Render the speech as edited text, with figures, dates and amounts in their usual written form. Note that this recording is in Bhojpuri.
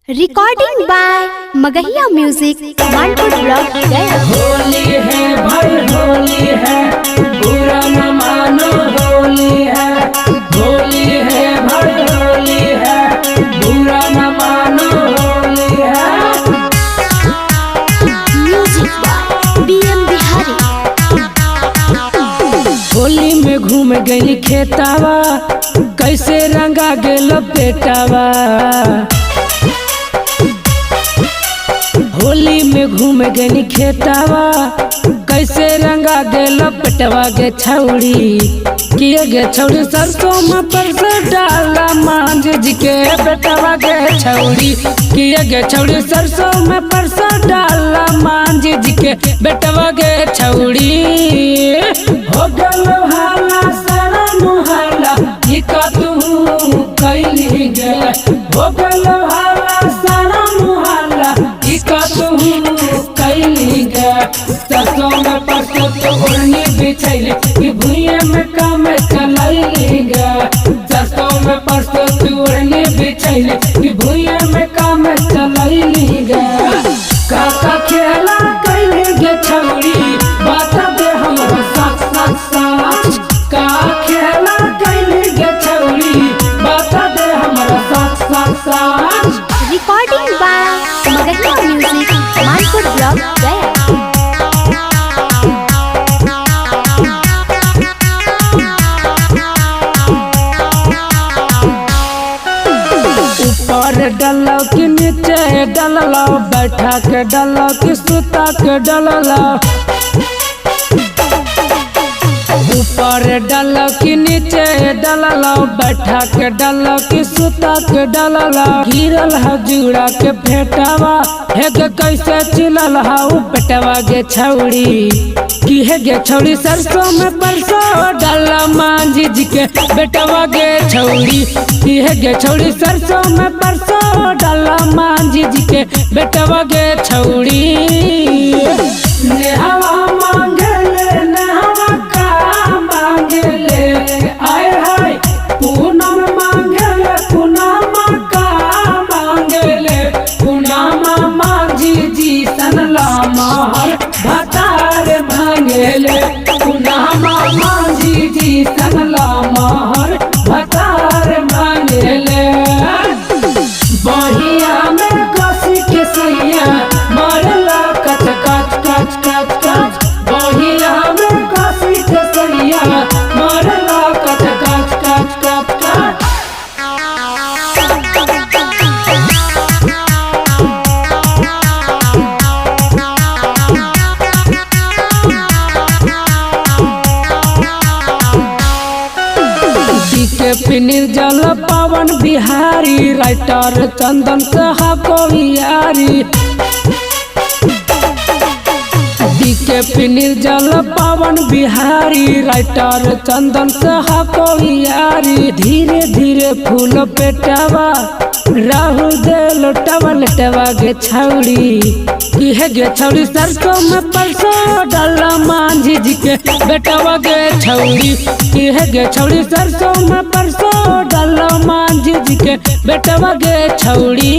Recording by Magahiya music Manpur block Gaya. Holi है भाई होली है, बुरा न मानो होली है। होली है भाई होली है, बुरा न मानो होली है। Music by BM Bihari. Holi में घूम गई खेतावा, कैसे रंगा गेल पेटावा। होली में घूम गई खेतावा, कैसे रंगा गेल पेटवा गे छौड़ी। किए गे छौड़ी सरसों में परसों डाला मांझ जी के बेटवा गे छौड़ी। किए गे छौड़ी सरसों में परसों डाला मांझ जी के बेटवा गे छौड़ी। हो गलो हाला सारा मुहाला, ई का तू कैली गे। हो गलो हाला सारा मुहाला, ई का तू कैली गे। सरसों में परसों तो ओढ़नी बिछैली, कि भुइया में काम चलैली गे। सरसों में परसों तू ओढ़नी बिछैली, कि भुइया में काम चलैली गे। काका खेला कैली गे छौड़ी, बात दे हमरो साथ साथ साथ। का खेला कैली गे छौड़ी, बात दे हमरो साथ साथ साथ। Recording by Magahiya music Manpur block Gaya. ऊपर डलो कि नीचे डलो, बैठा के डलो कि सुता के डलो। ऊपर डलो कि नीचे डलो, बैठा के डलो कि सुता के डलो। गिरल है जुड़ा के फेटावा, हे गे कैसे चिलल हाउ पेटवा गे छौड़ी। की है गे छौड़ी सरसों में परसों डाला मांझी जी के बेटवा गे छौड़ी। की है गे छौड़ी सरसों में परसों डाला मांझी जी के बेटवा गे छौड़ी। नेहवा मांगले नेहवा का मांगले, आय हाय पूनम मांगले पूनम का मांगले। पूनम मांझी जी सनला महर भतार मांगले। पूनम मांझी जी सनला महर भतार मांगले। बहिया में कसी के सैया मारला कच कच कच कच कच। बहिया में कसी के सैया मारला कच कच कच कच कच। के निर्जल पवन बिहारी, राइटर चंदन साहब यारी। के निर्जल पवन बिहारी, राइटर चंदन साहब यारी। धीरे धीरे फूल पेटावा, राहुल दे लोटावा लेटवा गे छौड़ी। की है गे छौड़ी सरसों में परसों डाला मांझी जी के बेटवा गे छौड़ी। की है गे छौड़ी सरसों में परसों डाला मांझी जी के बेटवा गे छौड़ी।